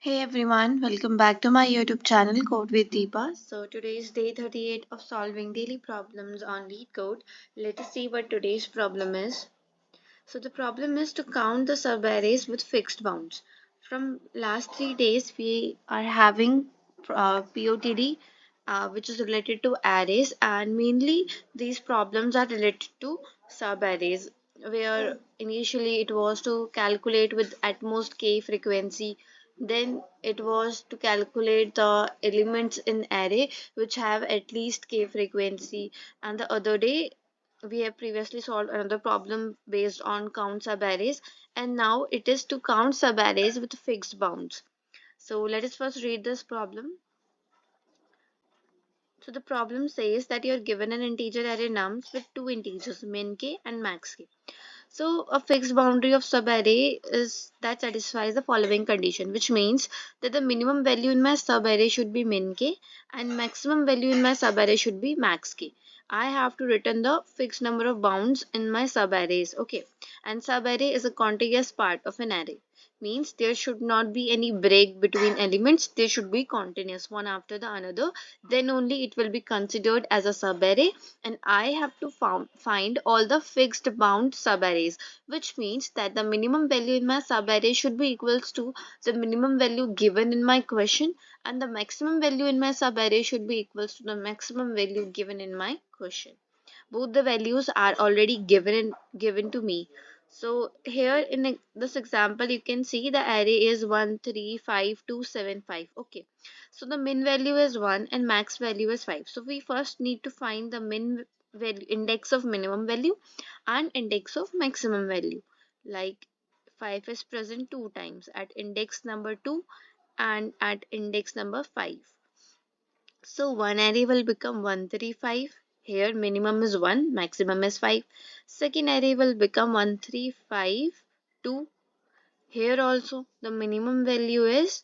Hey everyone, welcome back to my YouTube channel Code with Deepa. So today is day 38 of solving daily problems on LeetCode. Let us see what today's problem is. So the problem is to count the subarrays with fixed bounds. From last 3 days we are having POTD which is related to arrays, and mainly these problems are related to subarrays, where initially it was to calculate with at most k frequency, then it was to calculate the elements in array which have at least k frequency, and the other day we have previously solved another problem based on count subarrays, and now it is to count subarrays with fixed bounds. So let us first read this problem. So the problem says that you are given an integer array nums with two integers minK and maxK. So a fixed boundary of subarray is that satisfies the following condition, which means that the minimum value in my subarray should be minK and maximum value in my subarray should be maxK. I have to return the fixed number of bounds in my subarrays. Okay, and subarray is a contiguous part of an array. Means there should not be any break between elements. They should be continuous one after the another. Then only it will be considered as a subarray, and I have to find all the fixed bound subarrays, which means that the minimum value in my subarray should be equals to the minimum value given in my question, and the maximum value in my subarray should be equals to the maximum value given in my question. Both the values are already given to me. So here in this example you can see the array is 1 3 5 2 7 5. Okay, so the min value is 1 and max value is 5. So we first need to find the min value, index of minimum value and index of maximum value. Like 5 is present two times, at index number 2 and at index number 5. So one array will become 135. Here minimum is 1, maximum is 5. Second array will become 135 2. Here also the minimum value is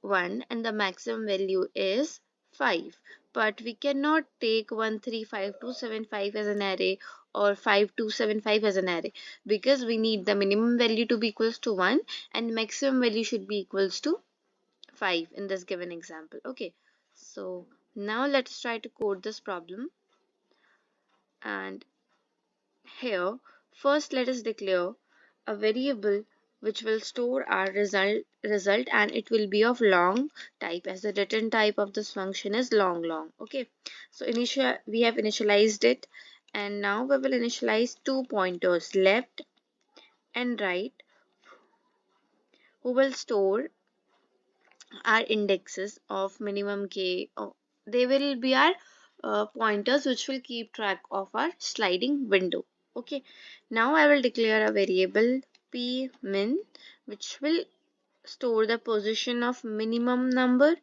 1 and the maximum value is 5. But we cannot take 135 275 as an array or 5275 as an array, because we need the minimum value to be equals to 1 and maximum value should be equals to 5 in this given example. Okay, so now let's try to code this problem. And here first let us declare a variable which will store our result, and it will be of long type, as the return type of this function is long. Okay, so we have initialized it, and now we will initialize two pointers, left and right, who will store our indexes of minimum k. They will be our pointers which will keep track of our sliding window. Okay, now I will declare a variable pmin which will store the position of minimum number,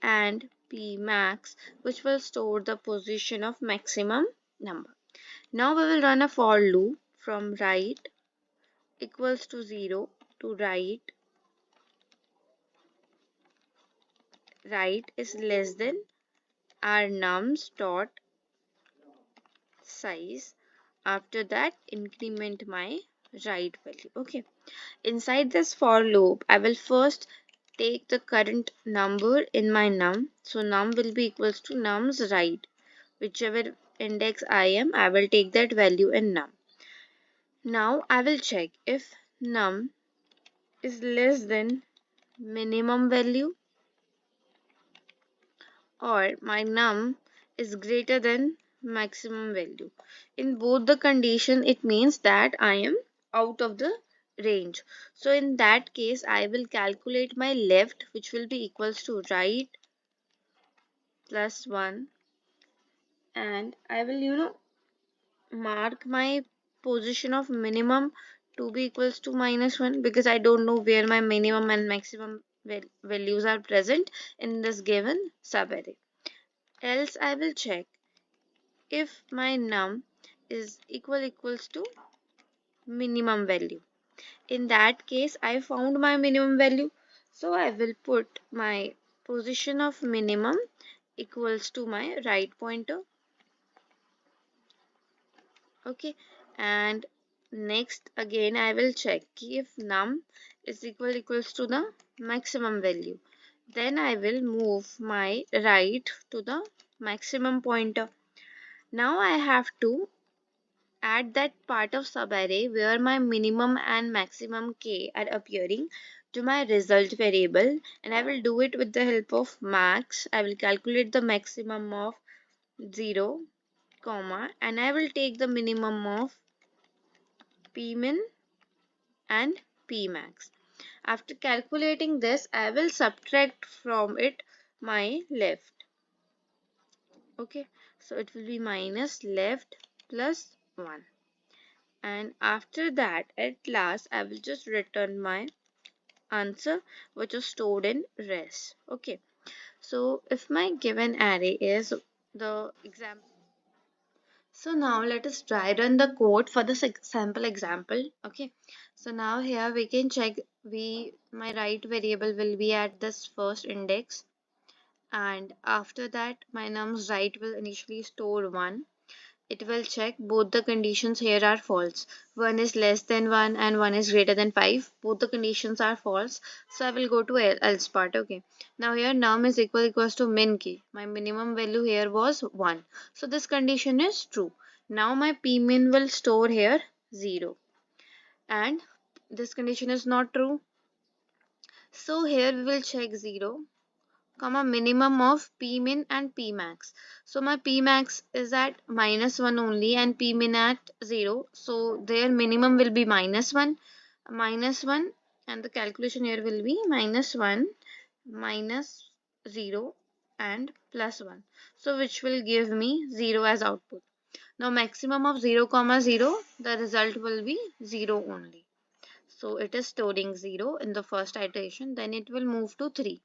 and pmax which will store the position of maximum number. Now we will run a for loop from right equals to 0 to right is less than our nums dot size. After that increment my right value. Okay, inside this for loop I will first take the current number in my num. So num will be equals to nums right, whichever index I am, I will take that value in num. Now I will check if num is less than minimum value or my num is greater than maximum value. In both the condition it means that I am out of the range. So in that case I will calculate my left, which will be equals to right plus 1, and I will mark my position of minimum to be equals to -1, because I don't know where my minimum and maximum values are present in this given subarray. Else I will check if my num is equals to minimum value. In that case I found my minimum value, so I will put my position of minimum equals to my right pointer. Okay, and next again I will check if num is equals to the maximum value. Then I will move my right to the maximum pointer. Now I have to add that part of subarray where my minimum and maximum k are appearing to my result variable, and I will do it with the help of max. I will calculate the maximum of 0, comma, and I will take the minimum of pmin and pmax. After calculating this, I will subtract from it my left. Okay, so it will be minus left plus 1. And after that, at last, I will just return my answer which is stored in res. Okay, so if my given array is the example. So now let us try run the code for the sample example. Okay, so now here we can check my right variable will be at this first index, and after that my num's right will initially store 1. It will check both the conditions here are false. 1 is less than 1 and 1 is greater than 5. Both the conditions are false. So I will go to else part. Okay. Now here num is equals to minK. My minimum value here was 1. So this condition is true. Now my pmin will store here 0. And this condition is not true. So here we will check 0, comma minimum of pmin and pmax. So my pmax is at -1 only and pmin at 0. So their minimum will be -1, and the calculation here will be -1, -0 and +1. So which will give me 0 as output. Now maximum of 0, 0, the result will be 0 only. So it is storing 0 in the first iteration, then it will move to 3.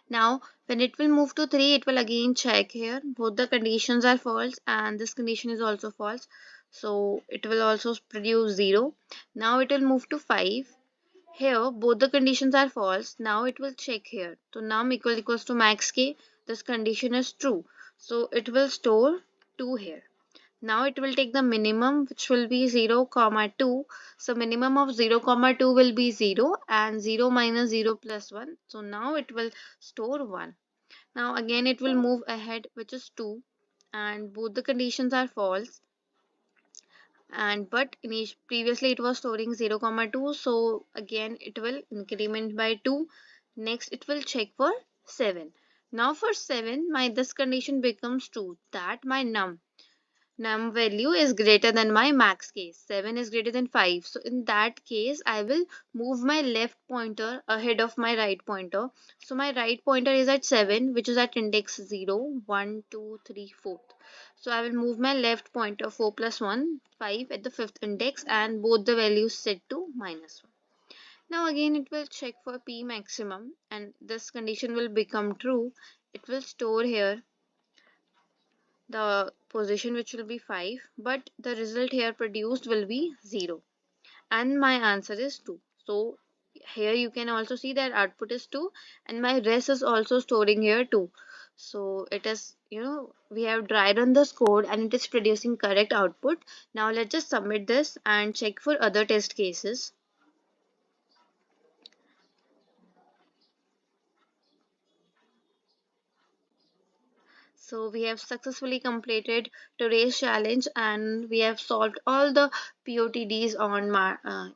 Now, when it will move to 3, it will again check here. Both the conditions are false and this condition is also false. So, it will also produce 0. Now, it will move to 5. Here, both the conditions are false. Now, it will check here. So, num equals to max k. This condition is true. So, it will store 2 here. Now it will take the minimum, which will be 0, 2. So minimum of 0, 2 will be 0 and 0 minus 0 plus 1. So now it will store 1. Now again it will move ahead, which is 2, and both the conditions are false. And but previously it was storing 0, 2. So again it will increment by 2. Next it will check for 7. Now for 7, my this condition becomes true, that my num value is greater than my max case. 7 is greater than 5. So in that case, I will move my left pointer ahead of my right pointer. So my right pointer is at 7, which is at index 0, 1, 2, 3, 4. So I will move my left pointer 4 plus 1, 5 at the fifth index, and both the values set to -1. Now again it will check for p maximum, and this condition will become true. It will store here the position, which will be 5, but the result here produced will be 0, and my answer is 2. So here you can also see that output is 2 and my res is also storing here 2. So it is, we have dry run this code and it is producing correct output. Now let's just submit this and check for other test cases. So we have successfully completed today's challenge and we have solved all the POTDs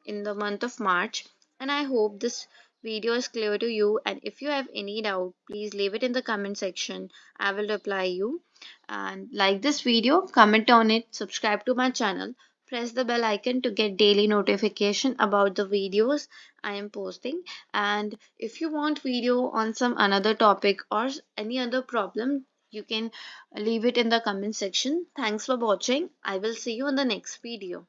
in the month of March. And I hope this video is clear to you. And if you have any doubt, please leave it in the comment section. I will reply you. And like this video, comment on it, subscribe to my channel, press the bell icon to get daily notification about the videos I am posting. And if you want video on some another topic or any other problem, you can leave it in the comment section. Thanks for watching. I will see you in the next video.